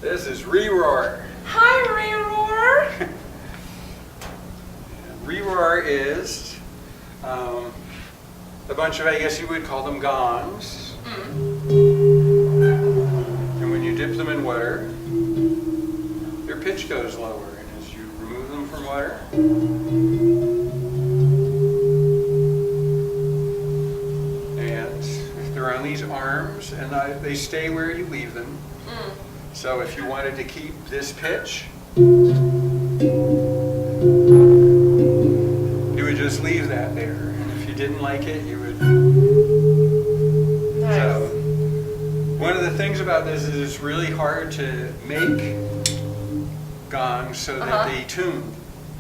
This is reroar. Hi, reroar. Reroar is a bunch of, I guess you would call them gongs. And when you dip them in water, their pitch goes lower. And as you remove them from water, and they're on these arms, and they stay where you leave them. So if you wanted to keep this pitch, you would just leave that there. And if you didn't like it, you would. Nice. So one of the things about this is it's really hard to make gongs so that they tune.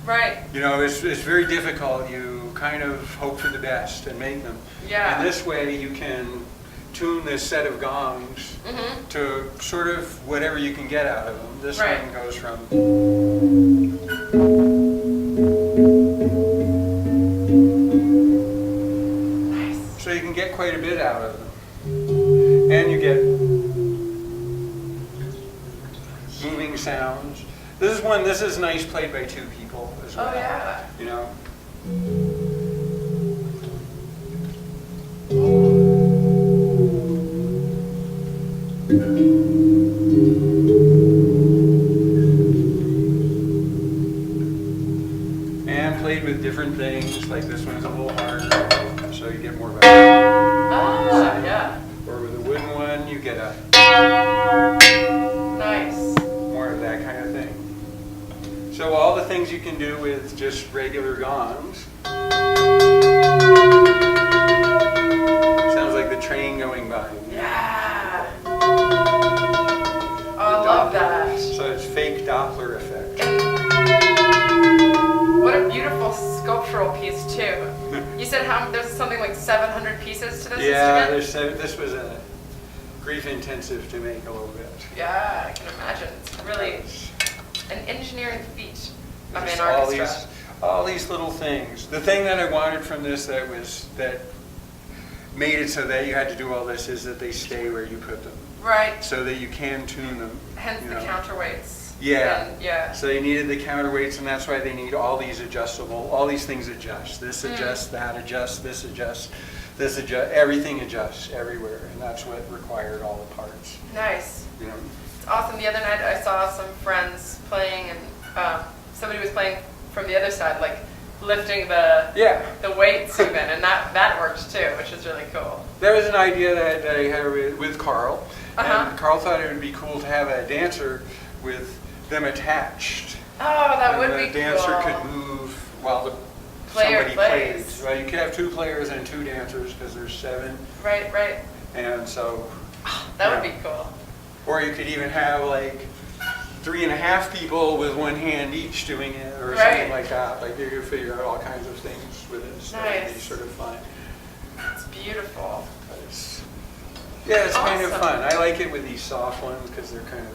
Right. You know, it's very difficult. You kind of hope for the best and make them. Yeah. And this way you can tune this set of gongs to sort of whatever you can get out of them. This one goes from. Nice. So you can get quite a bit out of them. And you get moving sounds. This is nice played by two people as well. Oh, yeah. You know? And played with different things, like this one's a little harder, so you get more of a. Ah, yeah. Or with a wooden one, you get a. Nice. More of that kind of thing. So all the things you can do with just regular gongs. Sounds like the train going by. Yeah. Oh, I love that. So it's fake Doppler effect. What a beautiful sculptural piece too. You said there's something like 700 pieces to this Yeah, instrument? this was a grief intensive to make a little bit. Yeah, I can imagine. It's really an engineering feat of Just anarchestra. all these little things. The thing that I wanted from this that made it so that you had to do all this is that they stay where you put them. Right. So that you can tune them. Hence the counterweights. Yeah. And, yeah. So they needed the counterweights, and that's why they need all these all these things adjust. This adjusts, that adjusts, this adjusts, this adjusts, everything adjusts everywhere, and that's what required all the parts. Nice. You know. It's awesome. The other night I saw some friends playing, and somebody was playing from the other side, like lifting the weights even, and that worked too, which is really cool. There was an idea that I had with Carl, and Carl thought it would be cool to have a dancer with them attached. Oh, that would be cool. The dancer could move while somebody plays. Well, you could have two players and two dancers because there's 7. Right. And so. That would be cool. Or you could even have like 3.5 people with one hand each doing it, or something like that. Like you could figure out all kinds of things with this. Nice. That would be sort of fun. It's beautiful. But it's kind of fun. I like it with these soft ones because they're kind of.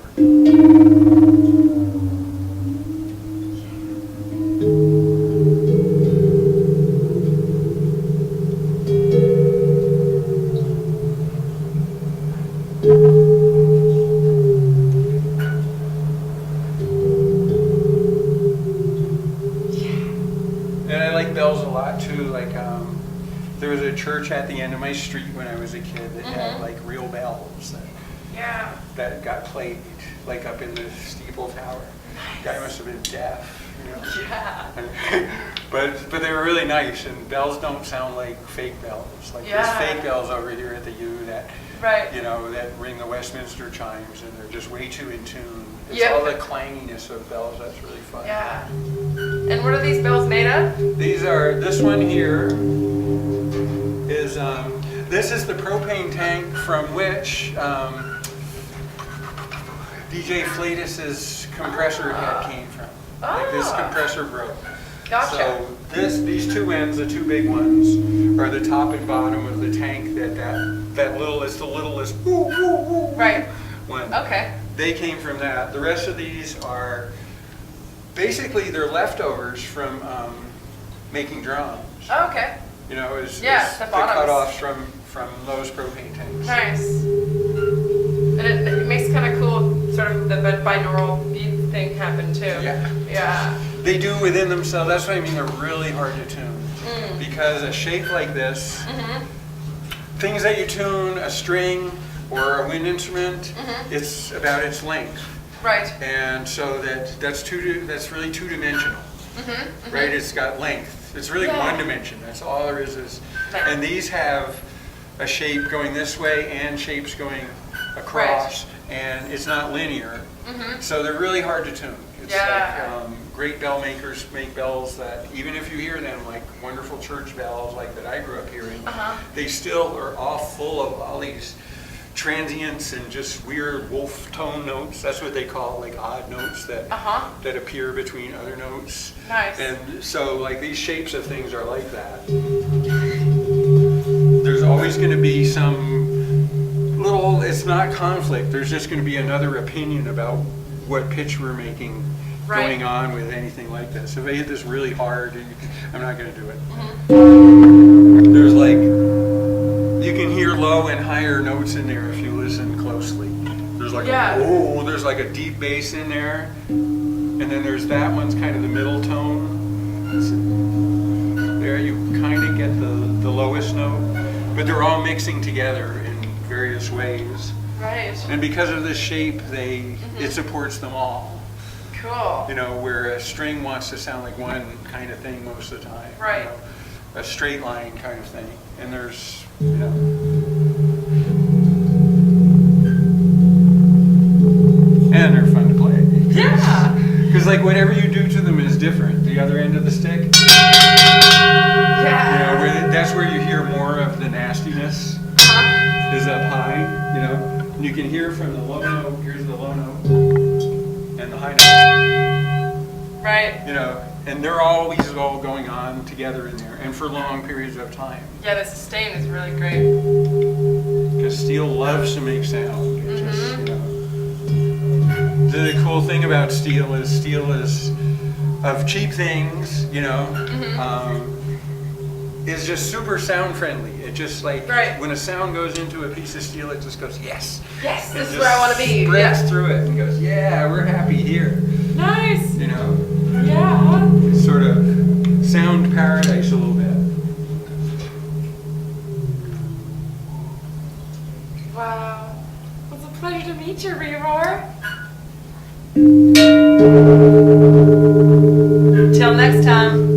Bells a lot too. Like there was a church at the end of my street when I was a kid that had like real bells that got played like up in the steeple tower. Nice. Guy must have been deaf, you know. Yeah. but they were really nice, and bells don't sound like fake bells. Like there's fake bells over here at the U that you know that ring the Westminster chimes, and they're just way too in tune. It's all the clanginess of bells that's really fun. Yeah. And what are these bells made of? This one here is, this is the propane tank from which DJ Flatus's compressor head came from. Like this compressor broke. Gotcha. So these two ends, the two big ones, are the top and bottom of the tank. That little is the littlest woo, woo, woo, right one. Okay. They came from that. The rest of these are basically they're leftovers from making drums. Oh, okay. You know, it's the cut bottoms. offs from those propane tanks. Nice. And it makes kind of cool, sort of the binaural beat thing happen too. Yeah. Yeah. They do within themselves. That's what I mean. They're really hard to tune because a shape like this, things that you tune, a string or a wind instrument, it's about its length. Right. And so that's really two-dimensional. Right? It's got length. It's really one dimension. That's all there is. And these have a shape going this way and shapes going across, and it's not linear. So they're really hard to tune. It's like great bell makers make bells that even if you hear them like wonderful church bells like that I grew up hearing, they still are all full of all these transients and just weird wolf tone notes. That's what they call like odd notes that that appear between other notes. Nice. And so like these shapes of things are like that. There's always going to be some little, it's not conflict, there's just going to be another opinion about what pitch we're making going on with anything like this. If I hit this really hard, I'm not going to do it. There's like, you can hear low and higher notes in there if you listen closely. There's like there's like a deep bass in there, and then there's that one's kind of the middle tone. There you kind of get the lowest note, but they're all mixing together in various ways. Right. And because of this shape, it supports them all. Cool. You know, where a string wants to sound like one kind of thing most of the time. Right. You know, a straight line kind of thing. And there's, you know. And they're fun to play. Yeah. Because like whatever you do to them is different. The other end of the stick. Yeah. You know, that's where you hear more of the nastiness. Is up high, you know. And you can hear from the low note, here's the low note, and the high note. Right. You know, and they're always all going on together in there, and for long periods of time. Yeah, the sustain is really great. Because steel loves to make sound. It just, you know. The cool thing about steel is of cheap things, you know, is just super sound friendly. It just like when a sound goes into a piece of steel, it just goes yes. Yes, this is where I want to be. Spreads through it and goes, yeah, we're happy here. Nice. You know. Yeah. It's sort of sound paradise a little bit. Wow. It was a pleasure to meet you, Reroar. Till next time.